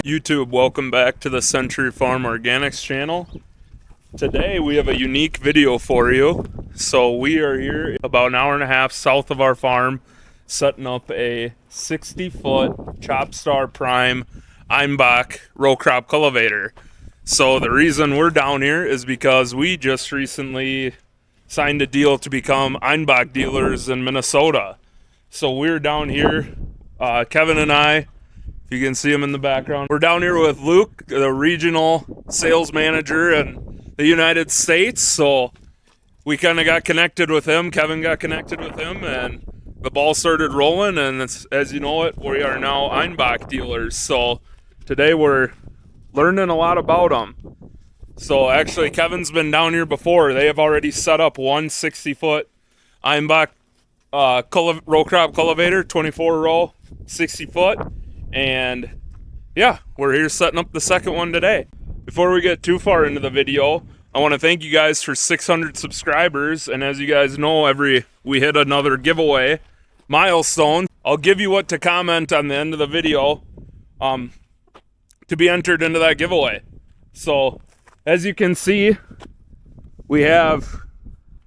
YouTube, welcome back to the Century Farm Organics channel. Today we have a unique video for you. So we are here about an hour and a half south of our farm, setting up a 60-foot Chopstar Prime Einbock row crop cultivator. So the reason we're down here is because we just recently signed a deal to become Einbock dealers in Minnesota. So we're down here, Kevin and I. You can see him in the background. We're down here with Luke, the regional sales manager in the United States. So we kind of got connected with him. Kevin got connected with him, and the ball started rolling. And as you know it, we are now Einbock dealers. So today we're learning a lot about them. So actually, Kevin's been down here before. They have already set up one 60-foot Einbock row crop cultivator, 24 row, 60 foot. And yeah, we're here setting up the second one today. Before we get too far into the video, I want to thank you guys for 600 subscribers. And as you guys know, we hit another giveaway milestone. I'll give you what to comment on the end of the video to be entered into that giveaway. So as you can see, we have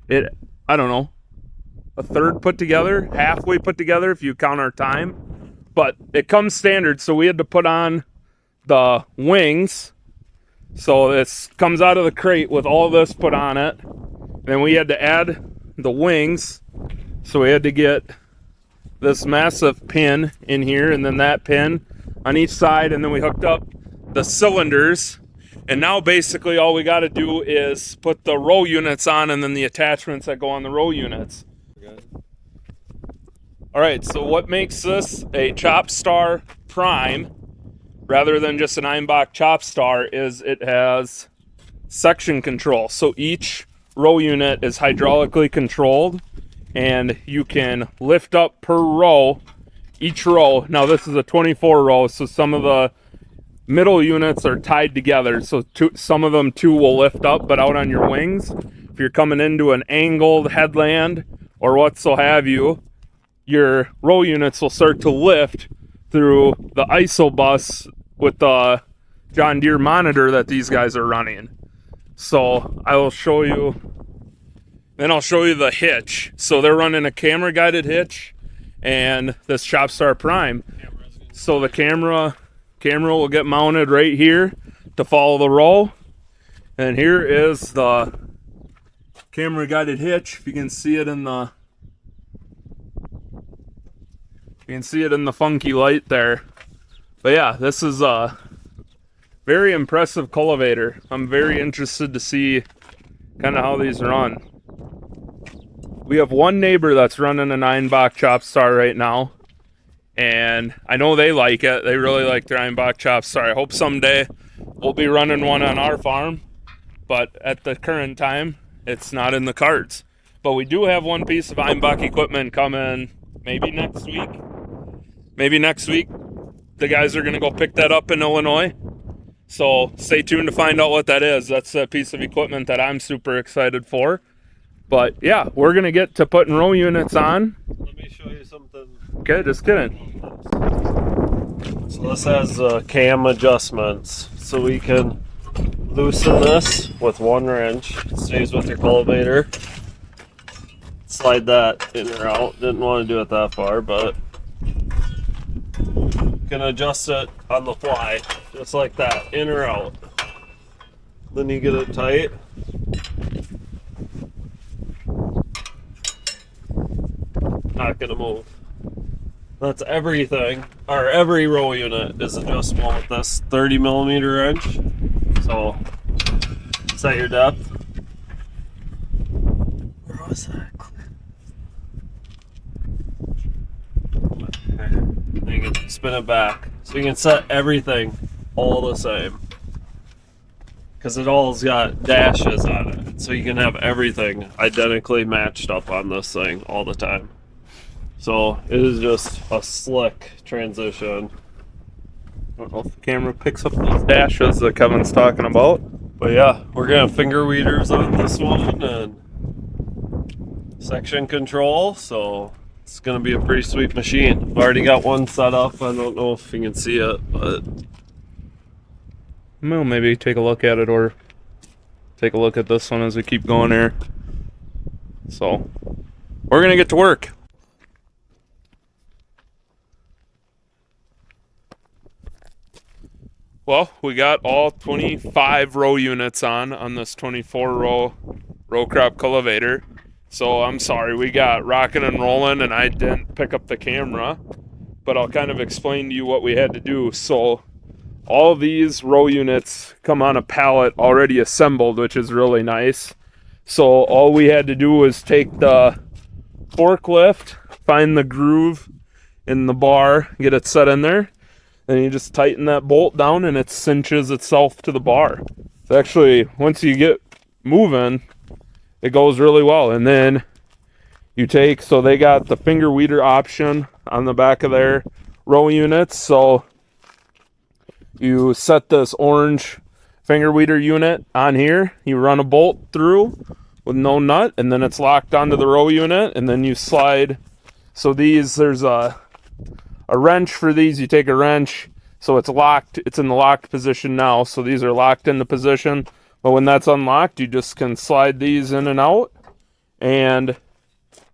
it, I don't know, a third put together, halfway put together if you count our time. But it comes standard, so we had to put on the wings. So this comes out of the crate with all this put on it. Then we had to add the wings. So we had to get this massive pin in here and then that pin on each side. And then we hooked up the cylinders. And now basically all we got to do is put the row units on and then the attachments that go on the row units. All right, so what makes this a Chopstar Prime rather than just an Einbock Chopstar is it has section control. So each row unit is hydraulically controlled, and you can lift up per row, each row. Now this is a 24 row, so some of the middle units are tied together. So some of them too will lift up, but out on your wings, if you're coming into an angled headland or what so have you, your row units will start to lift through the ISO bus with the John Deere monitor that these guys are running. So I will show you, then I'll show you the hitch. So they're running a camera guided hitch and this Chopstar Prime. So the camera will get mounted right here to follow the row. And here is the camera guided hitch. If you can see it in the funky light there. But yeah, this is a very impressive cultivator. I'm very interested to see kind of how these run. We have one neighbor that's running an Einbock Chopstar right now, and I know they like it. They really like their Einbock Chopstar. I hope someday we'll be running one on our farm, but at the current time, it's not in the cards. But we do have one piece of Einbock equipment coming maybe next week. The guys are going to go pick that up in Illinois. So stay tuned to find out what that is. That's a piece of equipment that I'm super excited for. But yeah, we're going to get to putting row units on. Let me show you something. Okay, just kidding. So this has cam adjustments. So we can loosen this with one wrench. It stays with your cultivator. Slide that in or out. Didn't want to do it that far, but you can adjust it on the fly, just like that, in or out. Then you get it tight. Not gonna move. That's everything, or every row unit is adjustable with this 30mm wrench. So set your depth. Where was that? Then you can spin it back. So you can set everything all the same. Because it all's got dashes on it. So you can have everything identically matched up on this thing all the time. So it is just a slick transition. I don't know if the camera picks up those dashes that Kevin's talking about. But yeah, we're gonna have finger weeders on this one and section control, so it's gonna be a pretty sweet machine. I've already got one set up. I don't know if you can see it, but We'll maybe take a look at it or take a look at this one as we keep going here. So we're gonna get to work. Well, we got all 25 row units on this 24 row crop cultivator. So I'm sorry, we got rocking and rolling and I didn't pick up the camera, but I'll kind of explain to you what we had to do. So all of these row units come on a pallet already assembled, which is really nice. So all we had to do was take the forklift, find the groove in the bar, get it set in there. Then you just tighten that bolt down and it cinches itself to the bar. So actually, once you get moving, it goes really well. And then you take, so they got the finger weeder option on the back of their row units. So you set this orange finger weeder unit on here. You run a bolt through with no nut, and then it's locked onto the row unit. And then you slide. So these, there's a wrench for these. You take a wrench, so it's locked. It's in the locked position now. So these are locked into position. But when that's unlocked, you just can slide these in and out. And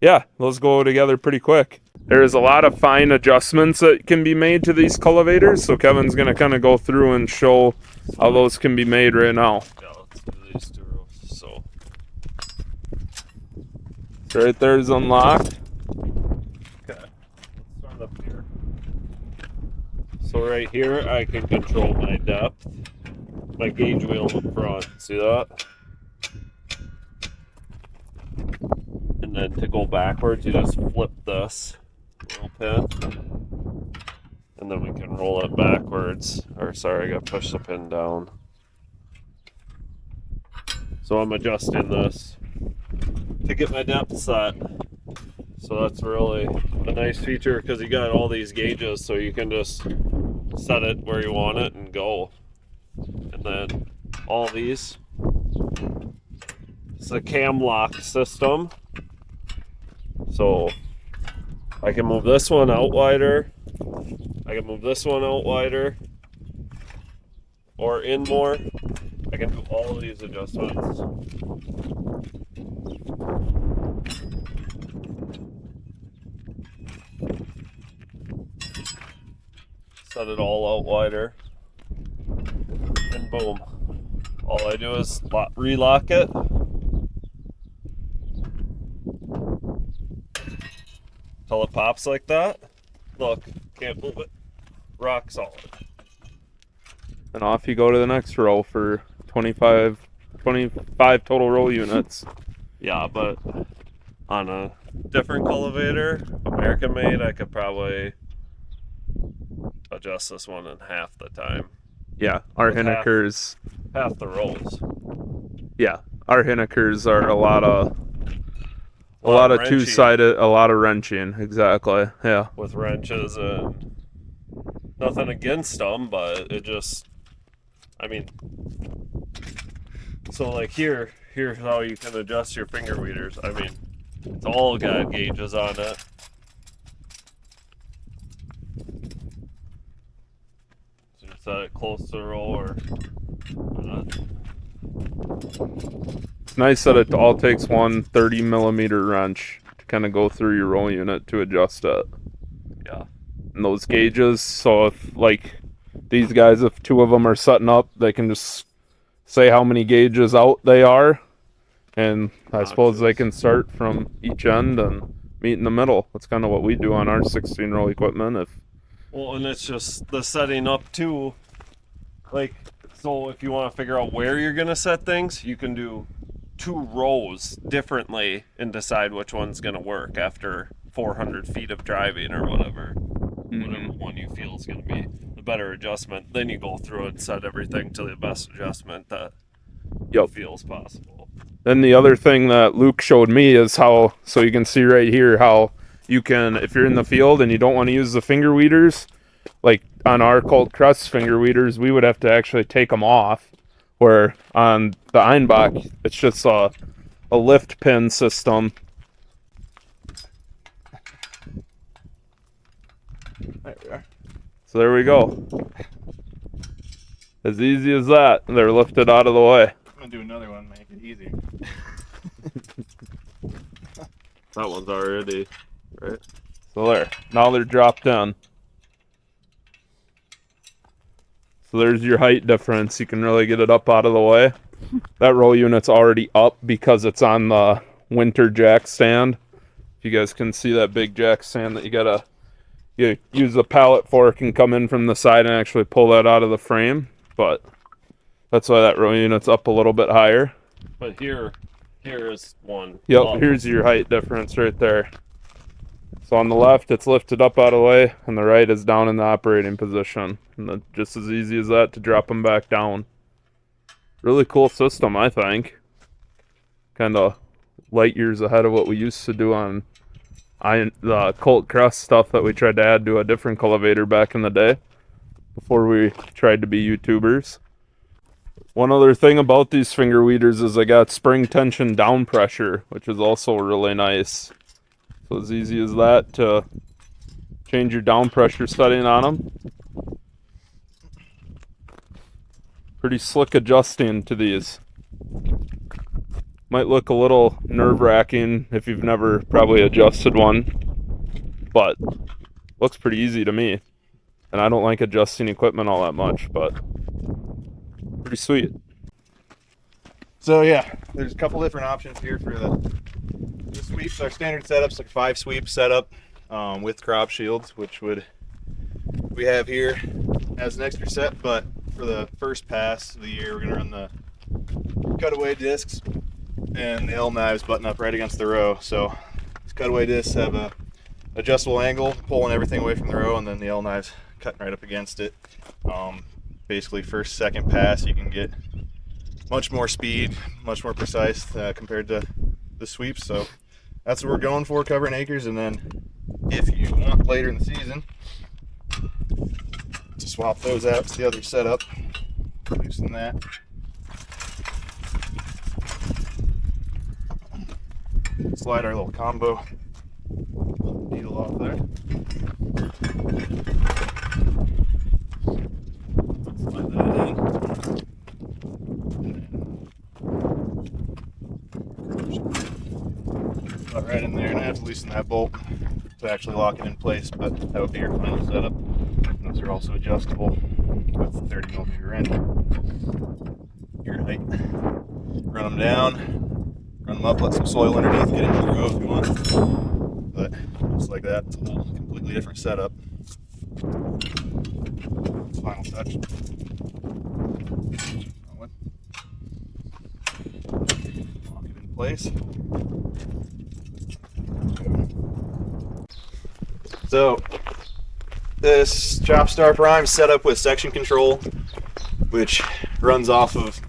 yeah, those go together pretty quick. There is a lot of fine adjustments that can be made to these cultivators. So Kevin's going to kind of go through and show how those can be made right now. Yeah, let's do these two rows. So Right there is unlocked. okay, let's start up here. So right here, I can control my depth. My gauge wheel in the front. See that? And then to go backwards, you just flip this little pin. And then we can roll it backwards. Or sorry, I got to push the pin down. So I'm adjusting this to get my depth set. So that's really a nice feature because you got all these gauges, so you can just set it where you want it and go. And then all these. It's a cam lock system. So I can move this one out wider. I can move this one out wider or in more. I can do all of these adjustments. Set it all out wider. And boom. All I do is relock it. Till it pops like that. Look, can't move it. Rock solid. And off you go to the next row for 25 total row units. Yeah, but on a different cultivator, American made, I could probably adjust this one in half the time. Yeah, our With Hinnekers. Half the rolls. Yeah, our Hinnekers are a lot of wrenching. two-sided, a lot of wrenching. Exactly. Yeah. With wrenches and nothing against them, but it just, I mean, so like here's how you can adjust your finger weeders. I mean, it's all got gauges on it. So you set it close to the roll or not. It's nice that it all takes one 30mm wrench to kind of go through your roll unit to adjust it. Yeah. And those gauges, so if like these guys, if two of them are setting up, they can just say how many gauges out they are, and I suppose they can start from each end and meet in the middle. That's kind of what we do on our 16-row equipment. Well, and it's just the setting up too. Like, so if you want to figure out where you're going to set things, you can do 2 rows differently and decide which one's going to work after 400 feet of driving or whatever. Whatever one you feel is going to be the better adjustment. Then you go through and set everything to the best adjustment that you feel is possible. Then the other thing that Luke showed me is how, so you can see right here how you can, if you're in the field and you don't want to use the finger weeders, like on our cold crust finger weeders, we would have to actually take them off. Where on the Einbock, it's just a lift pin system. There we are. So there we go. As easy as that. They're lifted out of the way. I'm gonna do another one, make it easier. That one's already, right? So there. Now they're dropped in. So there's your height difference. You can really get it up out of the way. That row unit's already up because it's on the winter jack stand. If you guys can see that big jack stand that you use the pallet fork and come in from the side and actually pull that out of the frame. But that's why that row unit's up a little bit higher. But here is one. Yep, here's your height difference right there. So on the left, it's lifted up out of the way, and the right is down in the operating position. And just as easy as that to drop them back down. Really cool system, I think. Kind of light years ahead of what we used to do on the Colt Crest stuff that we tried to add to a different cultivator back in the day before we tried to be YouTubers. One other thing about these finger weeders is they got spring tension down pressure, which is also really nice. So as easy as that to change your down pressure setting on them. Pretty slick adjusting to these. Might look a little nerve-wracking if you've never probably adjusted one, but looks pretty easy to me. And I don't like adjusting equipment all that much, but pretty sweet. So yeah, there's a couple different options here for the sweeps. Our standard setup's like a 5-sweep setup with crop shields, which we have here as an extra set. But for the first pass of the year, we're gonna run the cutaway discs, and the L knives button up right against the row. So these cutaway discs have a adjustable angle, pulling everything away from the row, and then the L knives cutting right up against it. Basically, first, second pass, you can get much more speed, much more precise compared to the sweeps. So that's what we're going for, covering acres. And then if you want later in the season to swap those out to the other setup, loosen that. Slide our little combo needle off there. Slide that in. Right in there, and I have to loosen that bolt to actually lock it in place, but that would be your final setup. And those are also adjustable with 30mm end. Your height. Run them down, run them up, let some soil underneath, get into the row if you want. But just like that, it's a whole completely different setup. Final touch. Lock it in place. So this Chopstar Prime is set up with section control, which runs off of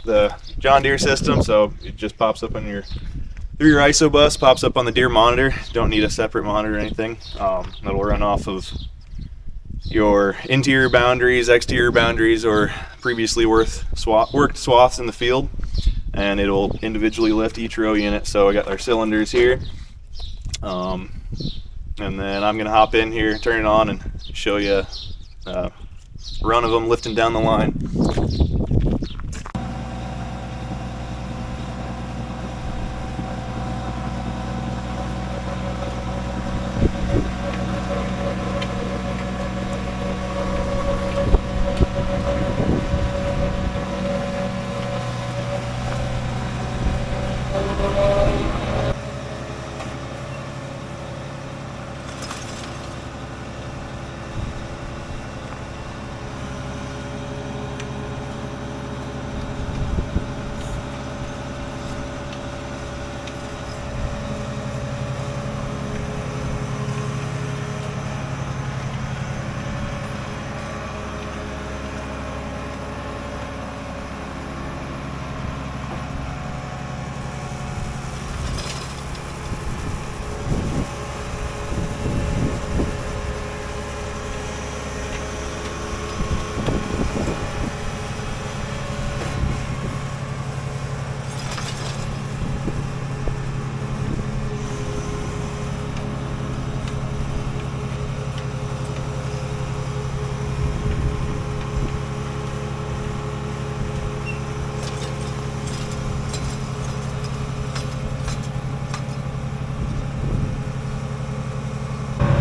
the John Deere system. So it just pops up on through your ISO bus, pops up on the Deere monitor. Don't need a separate monitor or anything. That'll run off of your interior boundaries, exterior boundaries, or previously worked swaths in the field, and it'll individually lift each row unit. So I got our cylinders here. And then I'm going to hop in here, turn it on, and show you a run of them lifting down the line.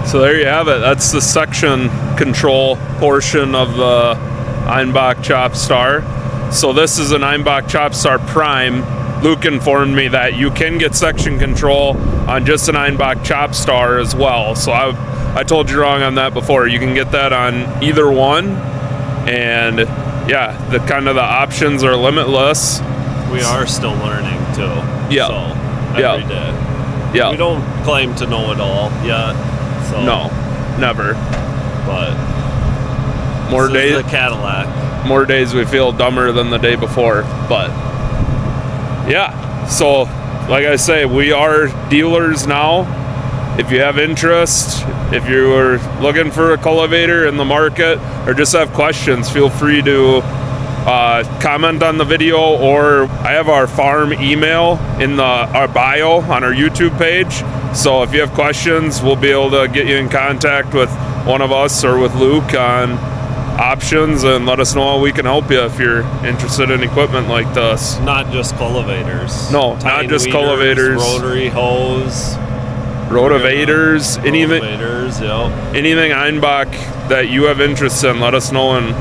So there you have it. That's the section control portion of the Einbock Chopstar. So this is an Einbock Chopstar Prime. Luke informed me that you can get section control on just an Einbock Chopstar as well. So I told you wrong on that before. You can get that on either one, and yeah, the options are limitless. We are still learning too. Yeah. So every day. Yeah. We don't claim to know it all yet. So, No, never. But More this is days. the Cadillac. More days we feel dumber than the day before, but yeah. So like I say, we are dealers now. If you have interest, if you're looking for a cultivator in the market or just have questions, feel free to comment on the video, or I have our farm email in our bio on our YouTube page. So if you have questions, we'll be able to get you in contact with one of us or with Luke on options, and let us know how we can help you if you're interested in equipment like this. Not just cultivators. No, Tine not just weeders, cultivators. Rotary hose. Rotavators, anything Yep. anything Einbock that you have interest in, let us know, and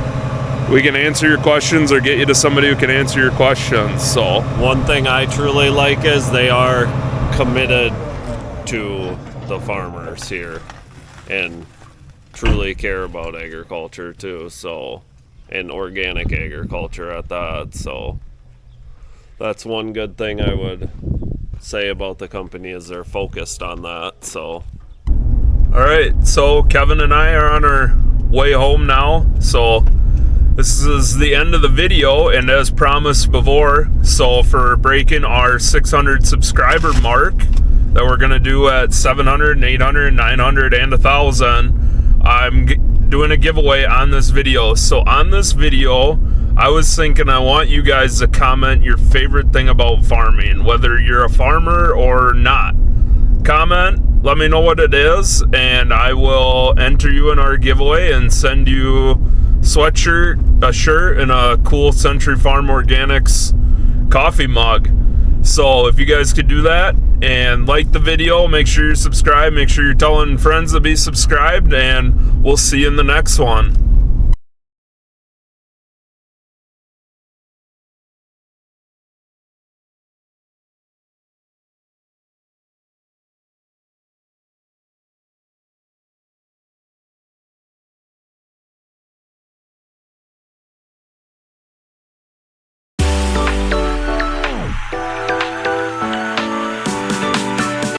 we can answer your questions or get you to somebody who can answer your questions. So One thing I truly like is they are committed to the farmers here and truly care about agriculture too. So, and organic agriculture at that. So that's one good thing I would say about the company, is they're focused on that. So all right, so Kevin and I are on our way home now. So this is the end of the video, and as promised before, so for breaking our 600 subscriber mark that we're gonna do at 700 and 800 and 900 and 1,000, I'm doing a giveaway on this video. So on this video, I was thinking I want you guys to comment your favorite thing about farming, whether you're a farmer or not. Comment, let me know what it is, and I will enter you in our giveaway and send you sweatshirt, a shirt, and a cool Century Farm Organics coffee mug. So if you guys could do that and like the video, make sure you're subscribed, make sure you're telling friends to be subscribed, and we'll see you in the next one.